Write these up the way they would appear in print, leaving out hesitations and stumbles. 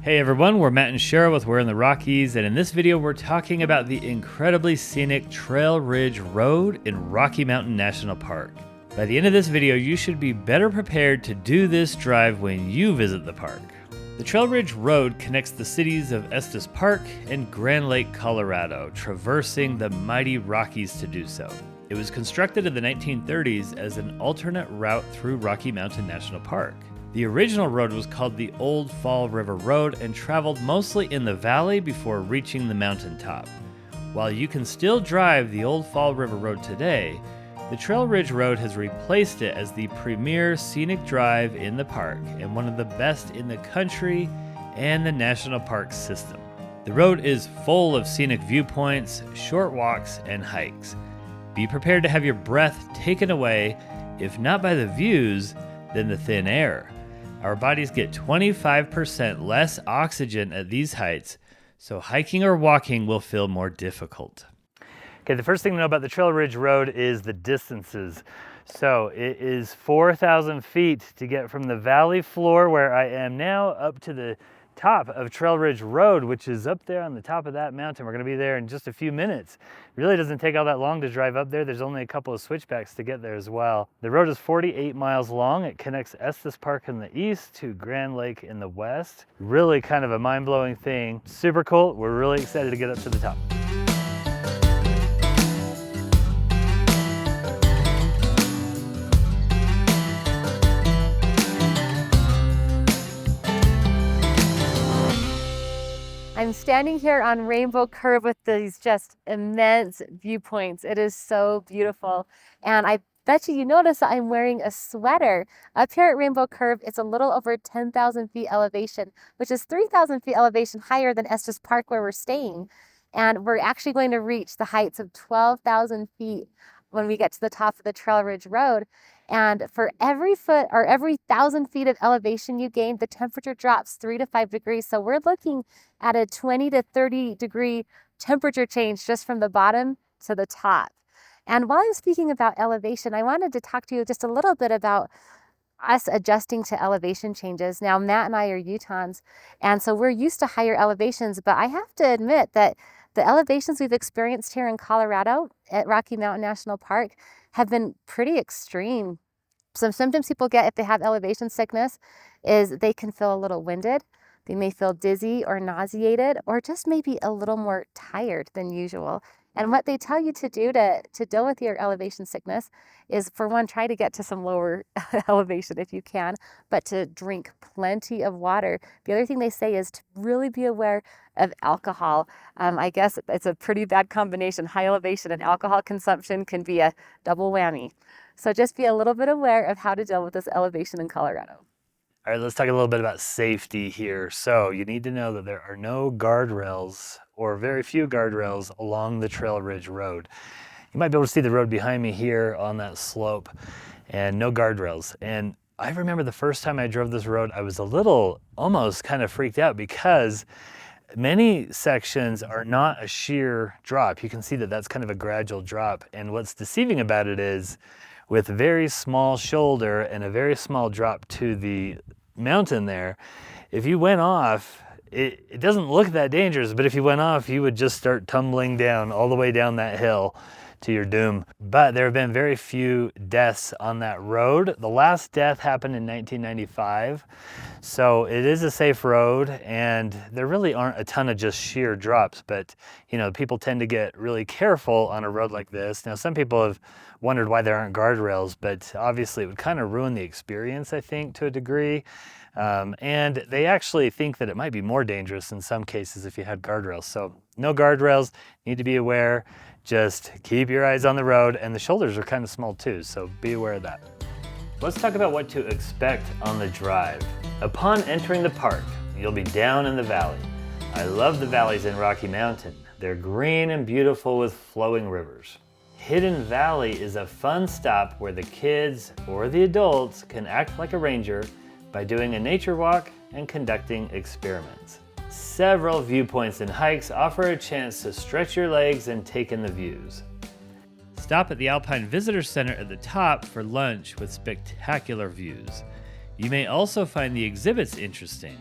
Hey everyone, we're Matt and Cheryl with We're in the Rockies, and in this video we're talking about the incredibly scenic Trail Ridge Road in Rocky Mountain National Park. By the end of this video, you should be better prepared to do this drive when you visit the park. The Trail Ridge Road connects the cities of Estes Park and Grand Lake, Colorado, traversing the mighty Rockies to do so. It was constructed in the 1930s as an alternate route through Rocky Mountain National Park. The original road was called the Old Fall River Road and traveled mostly in the valley before reaching the mountaintop. While you can still drive the Old Fall River Road today, the Trail Ridge Road has replaced it as the premier scenic drive in the park and one of the best in the country and the national park system. The road is full of scenic viewpoints, short walks, and hikes. Be prepared to have your breath taken away, if not by the views, then the thin air. Our bodies get 25% less oxygen at these heights, so hiking or walking will feel more difficult. Okay, the first thing to know about the Trail Ridge Road is the distances. So it is 4,000 feet to get from the valley floor where I am now up to the top of Trail Ridge Road, which is up there on the top of that mountain. We're going to be there in just a few minutes. It really doesn't take all that long to drive up there. There's only a couple of switchbacks to get there as well. The road is 48 miles long. It connects Estes Park in the east to Grand Lake in the west. Really kind of a mind-blowing thing. Super cool. We're really excited to get up to the top. I'm standing here on Rainbow Curve with these just immense viewpoints. It is so beautiful. And I bet you notice that I'm wearing a sweater. Up here at Rainbow Curve, it's a little over 10,000 feet elevation, which is 3,000 feet elevation higher than Estes Park where we're staying. And we're actually going to reach the heights of 12,000 feet when we get to the top of the Trail Ridge Road. And for every foot or every 1,000 feet of elevation you gain, the temperature drops 3 to 5 degrees. So we're looking at a 20 to 30 degree temperature change just from the bottom to the top. And while I'm speaking about elevation, I wanted to talk to you just a little bit about us adjusting to elevation changes. Now, Matt and I are Utahns, and so we're used to higher elevations, but I have to admit that the elevations we've experienced here in Colorado at Rocky Mountain National Park have been pretty extreme. Some symptoms people get if they have elevation sickness is they can feel a little winded. They may feel dizzy or nauseated, or just maybe a little more tired than usual. And what they tell you to do to deal with your elevation sickness is, for one, try to get to some lower elevation if you can, but to drink plenty of water. The other thing they say is to really be aware of alcohol. I guess it's a pretty bad combination. High elevation and alcohol consumption can be a double whammy. So just be a little bit aware of how to deal with this elevation in Colorado. All right, let's talk a little bit about safety here. So you need to know that there are no guardrails or very few guardrails along the Trail Ridge Road. You might be able to see the road behind me here on that slope, and no guardrails. And I remember the first time I drove this road, I was a little almost kind of freaked out because many sections are not a sheer drop. You can see that that's kind of a gradual drop. And what's deceiving about it is with a very small shoulder and a very small drop to the mountain there, if you went off, it doesn't look that dangerous, but if you went off, you would just start tumbling down all the way down that hill to your doom. But there have been very few deaths on that road. The last death happened in 1995. So it is a safe road, and there really aren't a ton of just sheer drops, but you know, people tend to get really careful on a road like this. Now, some people have wondered why there aren't guardrails, but obviously it would kind of ruin the experience, I think, to a degree. And they actually think that it might be more dangerous in some cases if you had guardrails. So no guardrails, need to be aware. Just keep your eyes on the road, and the shoulders are kind of small too, so be aware of that. Let's talk about what to expect on the drive. Upon entering the park, you'll be down in the valley. I love the valleys in Rocky Mountain. They're green and beautiful with flowing rivers. Hidden Valley is a fun stop where the kids or the adults can act like a ranger by doing a nature walk and conducting experiments. Several viewpoints and hikes offer a chance to stretch your legs and take in the views. Stop at the Alpine Visitor Center at the top for lunch with spectacular views. You may also find the exhibits interesting.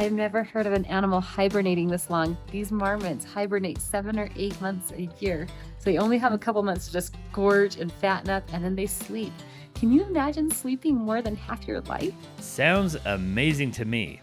I've never heard of an animal hibernating this long. These marmots hibernate 7 or 8 months a year. So they only have a couple months to just gorge and fatten up, and then they sleep. Can you imagine sleeping more than half your life? Sounds amazing to me.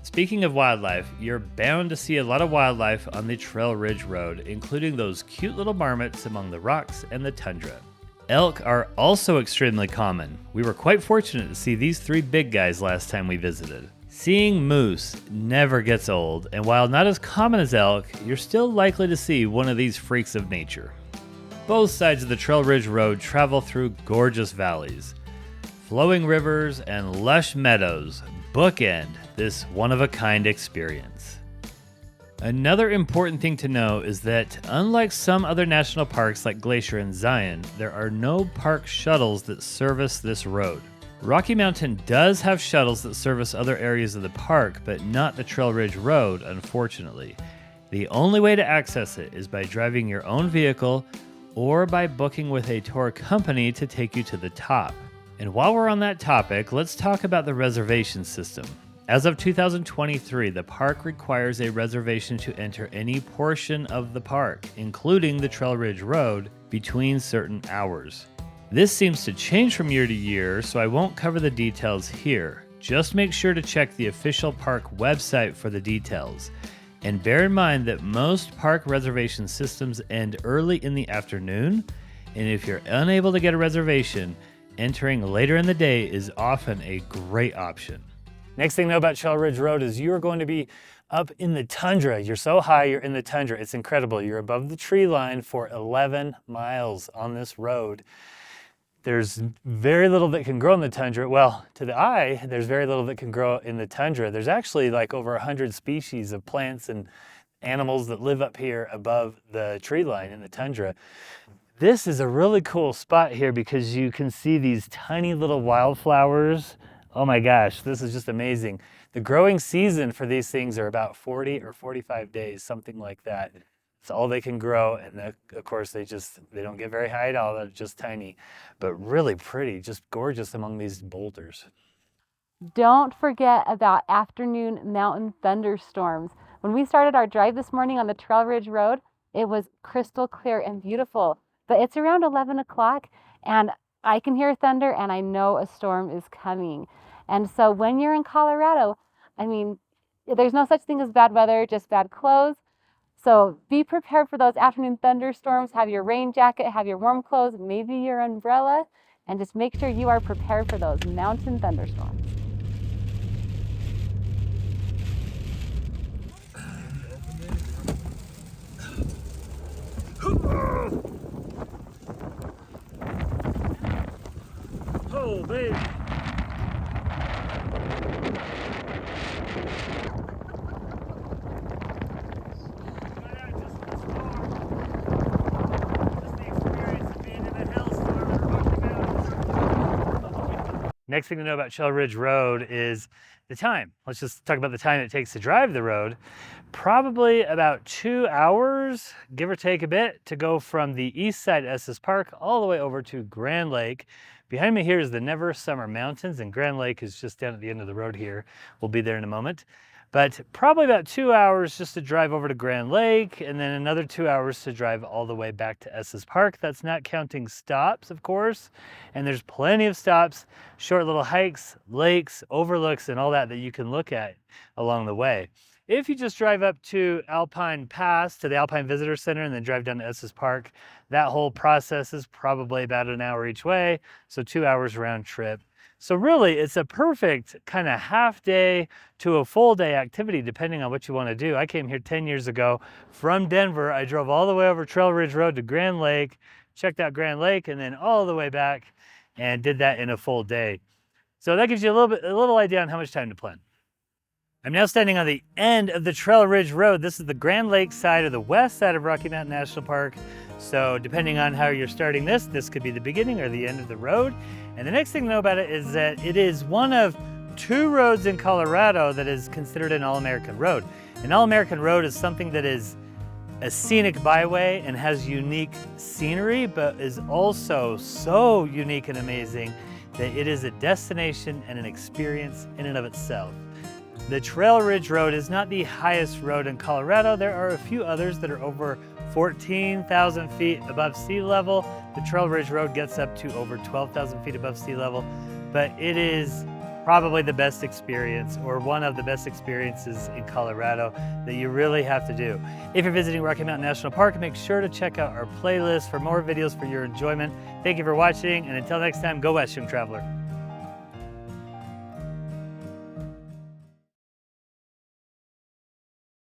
Speaking of wildlife, you're bound to see a lot of wildlife on the Trail Ridge Road, including those cute little marmots among the rocks and the tundra. Elk are also extremely common. We were quite fortunate to see these 3 big guys last time we visited. Seeing moose never gets old, and while not as common as elk, you're still likely to see one of these freaks of nature. Both sides of the Trail Ridge Road travel through gorgeous valleys. Flowing rivers and lush meadows bookend this one-of-a-kind experience. Another important thing to know is that, unlike some other national parks like Glacier and Zion, there are no park shuttles that service this road. Rocky Mountain does have shuttles that service other areas of the park, but not the Trail Ridge Road, unfortunately. The only way to access it is by driving your own vehicle or by booking with a tour company to take you to the top. And while we're on that topic, let's talk about the reservation system. As of 2023, the park requires a reservation to enter any portion of the park, including the Trail Ridge Road, between certain hours. This seems to change from year to year, so I won't cover the details here. Just make sure to check the official park website for the details. And bear in mind that most park reservation systems end early in the afternoon, and if you're unable to get a reservation, entering later in the day is often a great option. Next thing to know about Trail Ridge Road is you're going to be up in the tundra. You're so high, you're in the tundra. It's incredible. You're above the tree line for 11 miles on this road. There's very little that can grow in the tundra. Well, to the eye, there's very little that can grow in the tundra. There's actually like over 100 species of plants and animals that live up here above the tree line in the tundra. This is a really cool spot here because you can see these tiny little wildflowers. Oh my gosh, this is just amazing. The growing season for these things are about 40 or 45 days, something like that. It's all they can grow, and of course they don't get very high at all. They're just tiny, but really pretty, just gorgeous among these boulders. Don't forget about afternoon mountain thunderstorms. When we started our drive this morning on the Trail Ridge Road, it was crystal clear and beautiful, but it's around 11 o'clock and I can hear thunder and I know a storm is coming. And so when you're in Colorado, I mean, there's no such thing as bad weather, just bad clothes. So be prepared for those afternoon thunderstorms. Have your rain jacket, have your warm clothes, maybe your umbrella, and just make sure you are prepared for those mountain thunderstorms. Oh, baby. Next thing to know about Trail Ridge Road is the time. Let's just talk about the time it takes to drive the road. Probably about 2 hours, give or take a bit, to go from the east side of Estes Park all the way over to Grand Lake. Behind me here is the Never Summer Mountains, and Grand Lake is just down at the end of the road here. We'll be there in a moment. But probably about 2 hours just to drive over to Grand Lake, and then another 2 hours to drive all the way back to Estes Park. That's not counting stops, of course. And there's plenty of stops, short little hikes, lakes, overlooks, and all that you can look at along the way. If you just drive up to Alpine Pass, to the Alpine Visitor Center, and then drive down to Estes Park, that whole process is probably about an hour each way, so 2 hours round trip. So really, it's a perfect kind of half day to a full day activity, depending on what you want to do. I came here 10 years ago from Denver. I drove all the way over Trail Ridge Road to Grand Lake, checked out Grand Lake, and then all the way back and did that in a full day. So that gives you a little idea on how much time to plan. I'm now standing on the end of the Trail Ridge Road. This is the Grand Lake side or the west side of Rocky Mountain National Park. So depending on how you're starting this could be the beginning or the end of the road. And the next thing to know about it is that it is one of 2 roads in Colorado that is considered an All-American road. An All-American road is something that is a scenic byway and has unique scenery, but is also so unique and amazing that it is a destination and an experience in and of itself. The Trail Ridge Road is not the highest road in Colorado. There are a few others that are over 14,000 feet above sea level. The Trail Ridge Road gets up to over 12,000 feet above sea level, but it is probably the best experience, or one of the best experiences in Colorado that you really have to do. If you're visiting Rocky Mountain National Park, make sure to check out our playlist for more videos for your enjoyment. Thank you for watching, and until next time, go west, young traveler.